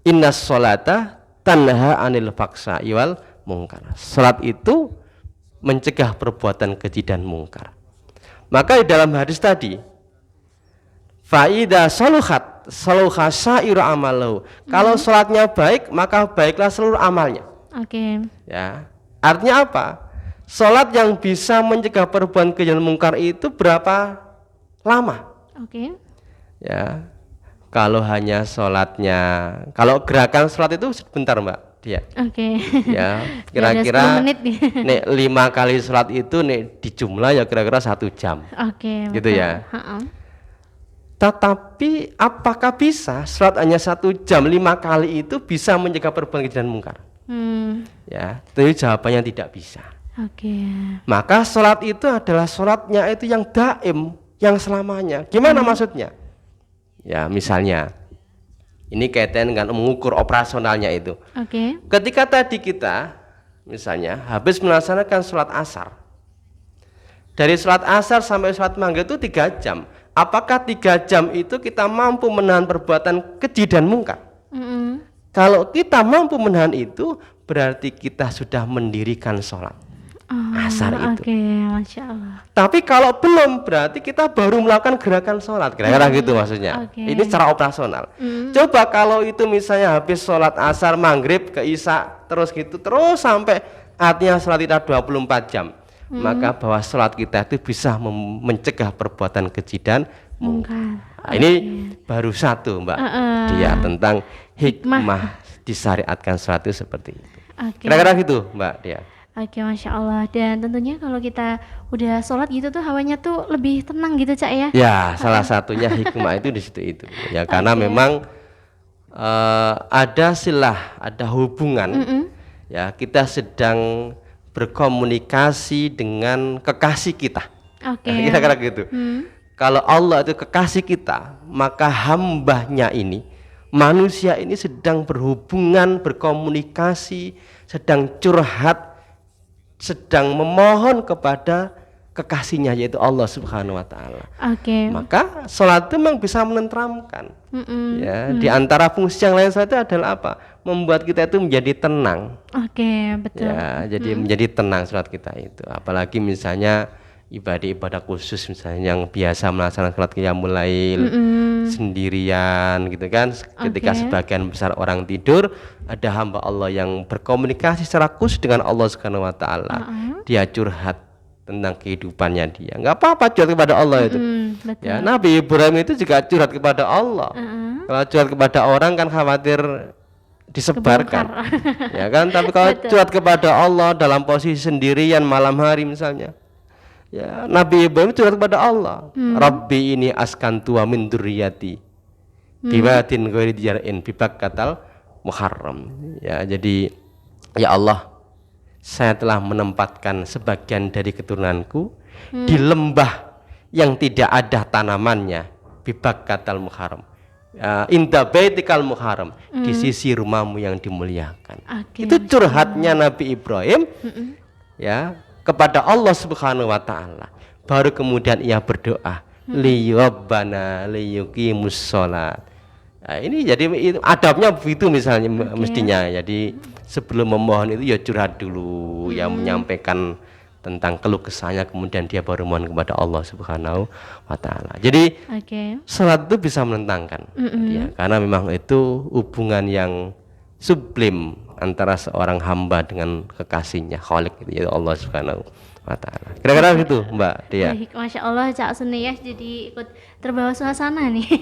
B: innas sholata tanha anil faksai wal mungkar. Salat itu mencegah perbuatan keji dan mungkar. Maka di dalam hadis tadi, faida saluhat saluha sairu amalahu. Kalau salatnya baik, maka baiklah seluruh amalnya.
A: Oke.
B: Ya. Artinya apa? Salat yang bisa mencegah perbuatan keji dan mungkar itu berapa lama?
A: Oke.
B: Ya. Kalau hanya sholatnya, kalau gerakan sholat itu sebentar Mbak dia.
A: Oke.
B: Ya,
A: Nggak ada 10
B: kira-kira
A: menit nih.
B: nek 5 kali sholat itu nek dijumlah ya kira-kira 1 jam.
A: Oke.
B: Gitu
A: betul.
B: ya.
A: Ha-ha.
B: Tetapi apakah bisa sholat hanya 1 jam 5 kali itu bisa mencegah perbuatan keji dan mungkar? Ya, itu jawabannya tidak bisa.
A: Oke.
B: Maka sholat itu adalah sholatnya itu yang daim, yang selamanya. Gimana maksudnya? Ya, misalnya ini kaitan dengan mengukur operasionalnya itu.
A: Oke.
B: Ketika tadi kita misalnya habis melaksanakan sholat asar, dari sholat asar sampai sholat maghrib itu 3 jam. Apakah 3 jam itu kita mampu menahan perbuatan keji dan mungkar? Kalau kita mampu menahan itu, berarti kita sudah mendirikan sholat asar itu.
A: Oke, Masya Allah.
B: Tapi kalau belum, berarti kita baru melakukan gerakan sholat. Kira-kira gitu maksudnya.
A: Oke.
B: Ini secara operasional. Coba kalau itu misalnya habis sholat asar, maghrib, ke isya, terus gitu, terus sampai artinya sholat kita 24 jam. Maka bahwa sholat kita itu bisa mencegah perbuatan keji dan mungkar. Nah, ini baru satu Mbak dia tentang hikmah disyariatkan sholat itu seperti itu.
A: Oke.
B: Kira-kira gitu Mbak dia.
A: Oke, Masya Allah. Dan tentunya kalau kita udah sholat gitu tuh hawanya tuh lebih tenang gitu, Cak ya?
B: Ya, salah satunya hikmah itu di situ itu. Ya, karena memang ada silah, ada hubungan. Ya, kita sedang berkomunikasi dengan kekasih kita.
A: Oke.
B: Kira-kira gitu. Kalau Allah itu kekasih kita, maka hambanya ini, manusia ini sedang berhubungan, berkomunikasi, sedang curhat, sedang memohon kepada kekasihnya yaitu Allah Subhanahu wa taala.
A: Oke.
B: Maka sholat itu memang bisa menenteramkan. Ya, di antara fungsi yang lain sholat itu adalah apa? Membuat kita itu menjadi tenang.
A: Oke, betul.
B: Ya, jadi menjadi tenang sholat kita itu. Apalagi misalnya ibadah-ibadah khusus misalnya yang biasa melaksanakan sholat qiyamul lail sendirian gitu kan. Ketika sebagian besar orang tidur, ada hamba Allah yang berkomunikasi secara khusus dengan Allah Subhanahu wa taala. Dia curhat tentang kehidupannya dia. Enggak apa-apa curhat kepada Allah itu.
A: Betul.
B: Ya, Nabi Ibrahim itu juga curhat kepada Allah. Kalau curhat kepada orang kan khawatir disebarkan. Ya kan, tapi kalau curhat kepada Allah dalam posisi sendirian malam hari misalnya. Ya, Nabi Ibrahim curhat kepada Allah. Rabbi ini askantu wa min dzurriyyati biwadin ghairi dzar'in bi Bakkatal Muharram. Ya, jadi ya Allah, saya telah menempatkan sebagian dari keturunanku di lembah yang tidak ada tanamannya bi Bakkatal Muharram. Inda baitikal muharram, di sisi rumahmu yang dimuliakan. Itu curhatnya Nabi Ibrahim ya kepada Allah Subhanahu wa taala. Baru kemudian ia berdoa, li rabbana liyuqimus shalat. Nah, ini jadi adabnya begitu misalnya mestinya. Jadi sebelum memohon itu ya curhat dulu, ya menyampaikan tentang keluh kesahnya, kemudian dia baru mohon kepada Allah Subhanahu wa taala. Jadi salat itu bisa menentangkan ya, karena memang itu hubungan yang sublim antara seorang hamba dengan kekasihnya Khalik itu, yaitu Allah Subhanahu wa ta'ala. Kira-kira gitu Mbak Dia.
A: Baik, Masya Allah Cak Sun nih ya, jadi ikut terbawa suasana nih.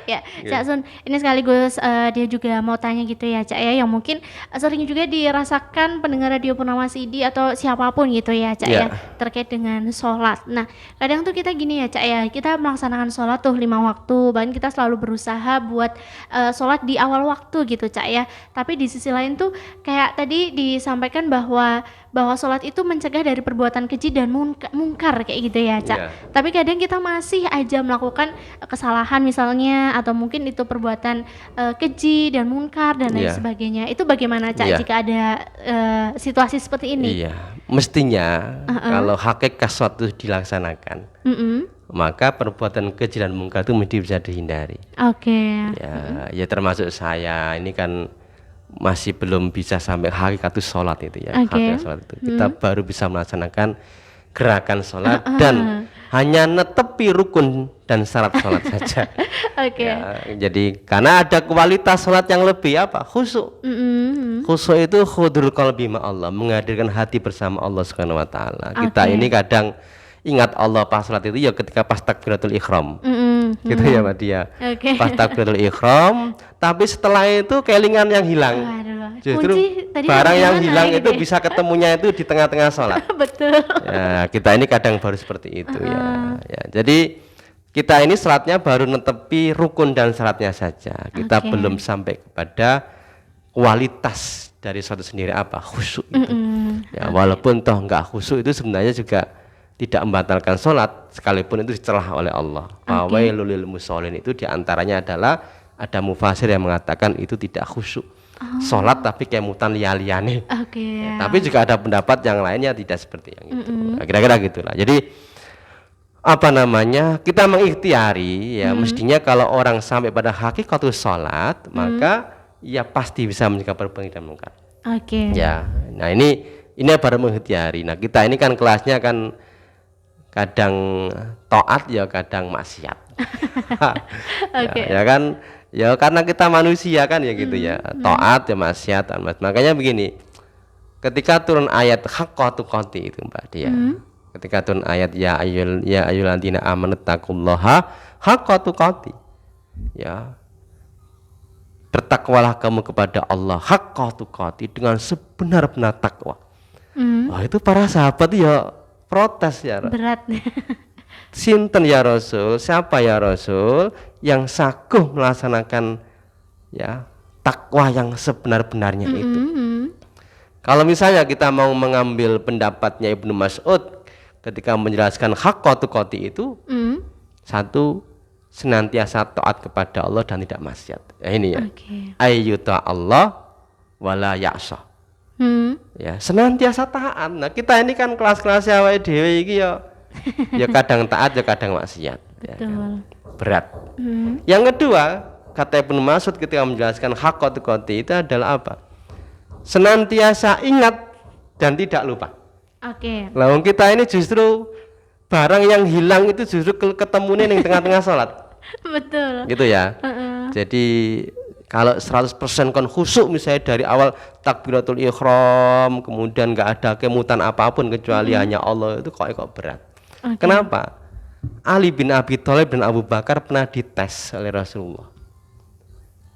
A: Ya, Cak Sun, ini sekaligus dia juga mau tanya gitu ya Cak ya, yang mungkin sering juga dirasakan pendengar Radio Purnama CD atau siapapun gitu ya Cak ya, terkait dengan sholat. Nah, kadang tuh kita gini ya Cak ya, kita melaksanakan sholat tuh 5 waktu, bahkan kita selalu berusaha buat sholat di awal waktu gitu Cak ya. Tapi di sisi lain tuh kayak tadi disampaikan bahwa sholat itu mencegah dari perbuatan keji dan mungkar kayak gitu ya Cak. Tapi kadang kita masih aja melakukan kesalahan misalnya, atau mungkin itu perbuatan keji dan mungkar dan lain sebagainya. Itu bagaimana Cak jika ada situasi seperti ini?
B: Iya, mestinya kalau hakikat suatu dilaksanakan, maka perbuatan keji dan mungkar itu mesti bisa dihindari. Ya termasuk saya ini kan masih belum bisa sampai hakikat sholat itu ya. Hakikat sholat itu kita baru bisa melaksanakan gerakan sholat dan hanya netepi rukun dan syarat sholat saja. Ya, jadi karena ada kualitas sholat yang lebih apa? Khusyuk. Khusyuk itu khudrul qalbi ma Allah, menghadirkan hati bersama Allah Subhanahu wa taala. Kita ini kadang ingat Allah pas sholat itu ya ketika pas takbiratul ihram. Gitu ya Mbak Dia. Pas takbiratul ihram, tapi setelah itu kelingan yang hilang. Justru barang yang hilang itu bisa ketemunya itu di tengah-tengah sholat.
A: Betul.
B: Ya, kita ini kadang baru seperti itu ya. Jadi kita ini sholatnya baru netepi rukun dan syaratnya saja. Kita belum sampai kepada kualitas dari sholat sendiri apa? Khusyuk itu. Ya, walaupun toh enggak khusyuk itu sebenarnya juga tidak membatalkan sholat, sekalipun itu dicela oleh Allah. Fawailul lil musholin itu diantaranya adalah ada mufasir yang mengatakan itu tidak khusyuk. Sholat tapi kemutan liya-liyane. Tapi juga ada pendapat yang lainnya tidak seperti yang itu. Kira-kira gitulah. Jadi apa namanya, kita mengikhtiari ya, mestinya kalau orang sampai pada hakikatul sholat, maka ya pasti bisa mencegah perbuatan dan mungkar. Ya, nah ini baru mengikhtiari. Nah kita ini kan kelasnya kan kadang taat ya kadang maksiat. Ya kan, ya karena kita manusia kan ya gitu ya, taat ya maksiat. Makanya begini, ketika turun ayat haqqa tuqati itu Mbak Dia, ketika turun ayat ya ayyuhalladzina amanu taqullaha haqqa tuqati, ya bertakwalah kamu kepada Allah haqqa tuqati, dengan sebenar-benar takwa. Wah itu para sahabat ya protes ya,
A: berat.
B: Sinten ya Rasul, siapa ya Rasul yang saguh melaksanakan ya takwa yang sebenar-benarnya itu. Kalau misalnya kita mau mengambil pendapatnya Ibnu Mas'ud ketika menjelaskan haqqa tuqati itu, satu, senantiasa taat kepada Allah dan tidak maksiat. Ya ini ya. Ayyuta Allah wala ya'sah. Ya, senantiasa taat. Nah, kita ini kan kelas-kelas awake dhewe iki ya kadang taat ya kadang maksiat. Ya, kan? Berat. Yang kedua, kata Ibnu Mas'ud ketika menjelaskan haqqa tuqati itu adalah apa? Senantiasa ingat dan tidak lupa. Lah kita ini justru barang yang hilang itu justru ketemunya di tengah-tengah sholat.
A: Betul.
B: Gitu ya. Jadi kalau 100% kon khusyuk misalnya dari awal takbiratul ihram, kemudian nggak ada kemutan apapun kecuali hanya Allah, itu kok berat. Kenapa? Ali bin Abi Thalib dan Abu Bakar pernah dites oleh Rasulullah.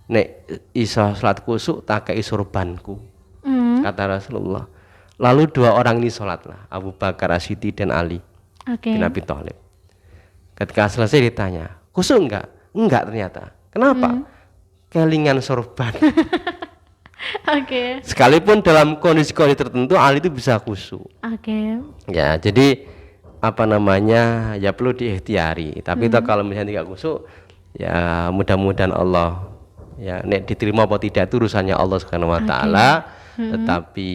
B: Nek iso salat khusyuk tak kei surbanku. Kata Rasulullah. Lalu dua orang ini sholatlah, Abu Bakar As-Siddiq dan Ali bin Abi Thalib. Ketika selesai ditanya, khusyuk enggak? Enggak ternyata. Kenapa? Kelingan sorban. Sekalipun dalam kondisi-kondisi tertentu Ali itu bisa khusyuk. Ya, jadi apa namanya, ya perlu diikhtiari. Tapi kalau misalnya tidak khusyuk, ya mudah-mudahan Allah ya nek diterima apa tidak itu urusannya Allah Subhanahu wa taala. Tetapi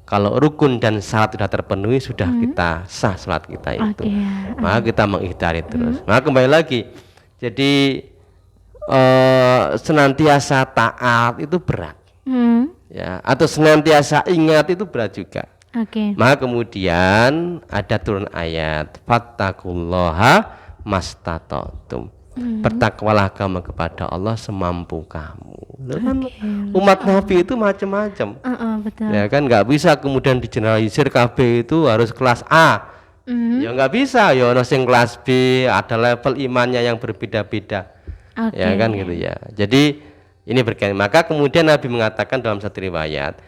B: kalau rukun dan syarat sudah terpenuhi, sudah kita sah salat kita itu. Maka kita mengikhtiari terus. Maka kembali lagi, jadi senantiasa taat itu berat, ya, atau senantiasa ingat itu berat juga. Maka kemudian ada turun ayat fattaqullaha mastata'tum. Bertakwalah kamu kepada Allah semampu kamu. Loh kan umat Nabi itu macam-macam.
A: Betul.
B: Ya kan nggak bisa kemudian digeneralisir KB itu harus kelas A. Ya nggak bisa, ya ono sing kelas B, ada level imannya yang berbeda-beda. Ya kan gitu ya. Jadi ini berkaitan. Maka kemudian Nabi mengatakan dalam satu riwayat,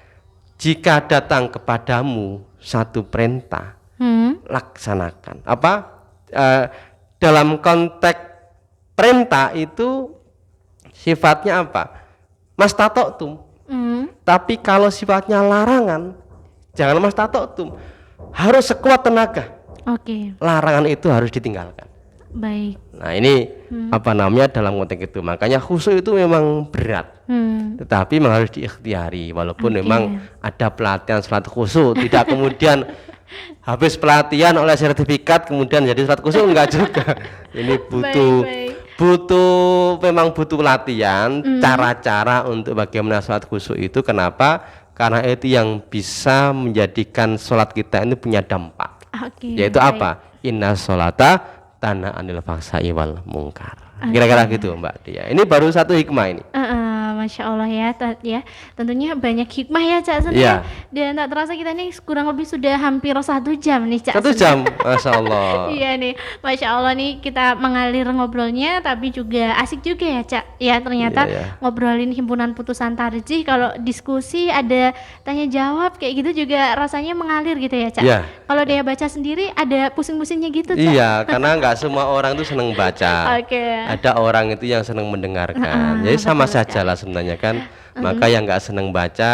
B: jika datang kepadamu satu perintah, laksanakan. Apa? Dalam konteks perintah itu sifatnya apa? Mastata'tum. Tapi kalau sifatnya larangan, jangan mastata'tum. Harus sekuat tenaga. Larangan itu harus ditinggalkan.
A: Baik.
B: Nah ini apa namanya dalam konteks itu. Makanya khusyuk itu memang berat. Tetapi memang harus diikhtiari. Walaupun memang ada pelatihan salat khusyuk. Tidak kemudian habis pelatihan oleh sertifikat kemudian jadi salat khusyuk, enggak juga. Ini memang butuh latihan, cara-cara untuk bagaimana salat khusyuk itu. Kenapa? Karena itu yang bisa menjadikan salat kita ini punya dampak. Yaitu apa? Inna sholata tanha anil fahsya'i wal munkar. Kira-kira gitu Mbak Dia. Ini baru satu hikmah ini.
A: Masya Allah ya, tentunya banyak hikmah ya Cak Sun ya. Dan tak terasa kita nih kurang lebih sudah hampir 1 jam nih Cak Sun.
B: 1 jam, Masya Allah.
A: Iya nih, Masya Allah nih kita mengalir ngobrolnya, tapi juga asik juga ya Cak. Ya ternyata ngobrolin himpunan putusan tarjih, kalau diskusi ada tanya jawab kayak gitu juga rasanya mengalir gitu ya Cak. Kalau dia baca sendiri ada pusing-pusingnya gitu Cak.
B: Iya, karena nggak semua orang tuh seneng baca. Ada orang itu yang seneng mendengarkan. Jadi sama saja lah sebenarnya kan. Maka yang nggak seneng baca,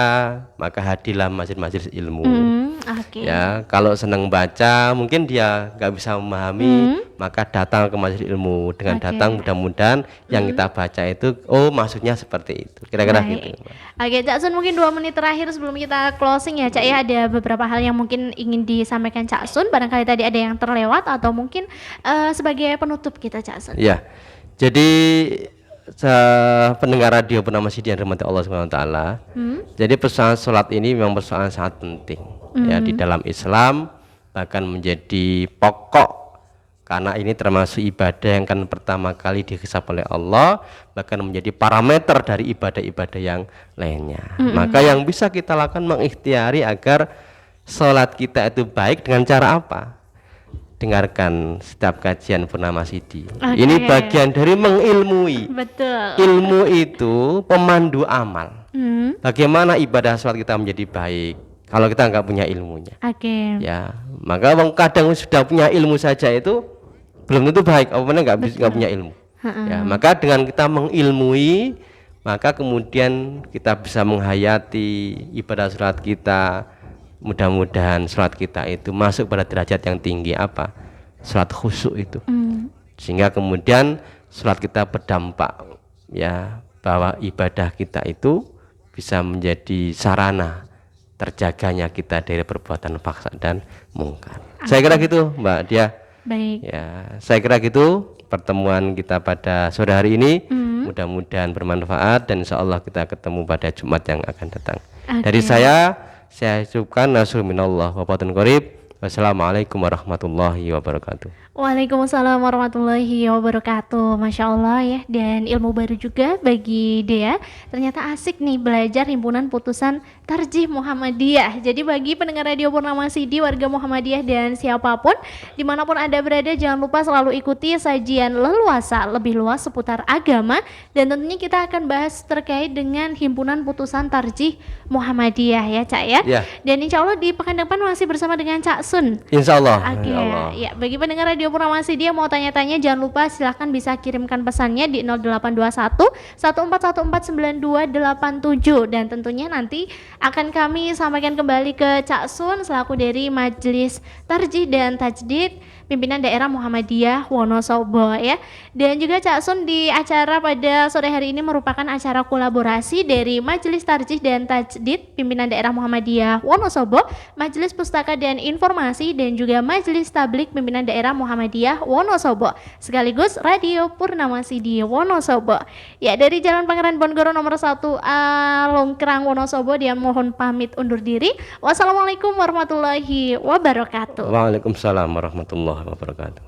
B: maka hadirlah majelis-majelis ilmu. Ya, kalau seneng baca mungkin dia nggak bisa memahami, maka datang ke majelis ilmu. Dengan datang mudah-mudahan yang kita baca itu, oh maksudnya seperti itu. Kira-kira gitu.
A: Cak Sun, mungkin 2 menit terakhir sebelum kita closing ya Cak ya, ada beberapa hal yang mungkin ingin disampaikan Cak Sun. Barangkali tadi ada yang terlewat atau mungkin sebagai penutup kita Cak Sun.
B: Ya, jadi pendengar radio Purnama Sidi yang dirahmati Allah SWT. Jadi persoalan sholat ini memang persoalan sangat penting ya di dalam Islam, bahkan menjadi pokok karena ini termasuk ibadah yang kan pertama kali dihisab oleh Allah, bahkan menjadi parameter dari ibadah-ibadah yang lainnya. Maka yang bisa kita lakukan mengikhtiari agar sholat kita itu baik dengan cara apa? Dengarkan setiap kajian Purnama Sidi. Ini bagian dari mengilmui.
A: Betul.
B: Ilmu itu pemandu amal. Bagaimana ibadah sholat kita menjadi baik kalau kita nggak punya ilmunya. Ya, maka kadang sudah punya ilmu saja itu belum tentu baik. Apalagi nggak punya ilmu. Ya, maka dengan kita mengilmui, maka kemudian kita bisa menghayati ibadah sholat kita. Mudah-mudahan sholat kita itu masuk pada derajat yang tinggi, apa? Sholat khusyuk itu. Sehingga kemudian sholat kita berdampak ya, bahwa ibadah kita itu bisa menjadi sarana terjaganya kita dari perbuatan fahsya dan mungkar. Saya kira gitu Mbak Dia.
A: Baik.
B: Ya, saya kira gitu pertemuan kita pada sore hari ini. Mudah-mudahan bermanfaat dan insya Allah kita ketemu pada Jumat yang akan datang. Dari saya ucapkan nasrul minallah wa fatun qarib. Wassalamualaikum warahmatullahi wabarakatuh.
A: Waalaikumsalam warahmatullahi wabarakatuh. Masya Allah ya, dan ilmu baru juga bagi Dea. Ternyata asik nih belajar himpunan putusan tarjih Muhammadiyah. Jadi bagi pendengar radio Purnama Sidi, warga Muhammadiyah dan siapapun dimanapun Anda berada, jangan lupa selalu ikuti sajian leluasa lebih luas seputar agama. Dan tentunya kita akan bahas terkait dengan himpunan putusan tarjih Muhammadiyah ya Cak ya. Dan insya Allah di pekan depan masih bersama dengan Cak Sun.
B: Insya Allah.
A: Ya, bagi pendengar radio Purnama Sidi yang mau tanya-tanya, jangan lupa silahkan bisa kirimkan pesannya di 0821 14149287, dan tentunya nanti akan kami sampaikan kembali ke Cak Sun selaku dari Majelis Tarjih dan Tajdid Pimpinan Daerah Muhammadiyah Wonosobo ya. Dan juga Cak Sun di acara pada sore hari ini merupakan acara kolaborasi dari Majelis Tarjih dan Tajdid Pimpinan Daerah Muhammadiyah Wonosobo, Majelis Pustaka dan Informasi, dan juga Majelis Tablik Pimpinan Daerah Muhammadiyah Wonosobo, sekaligus Radio Purnama Sidi Wonosobo. Ya, dari Jalan Pangeran Bonegoro nomor 1A Longkrang Wonosobo, dia mohon pamit undur diri. Wassalamualaikum warahmatullahi wabarakatuh.
B: Waalaikumsalam warahmatullahi wabarakatuh.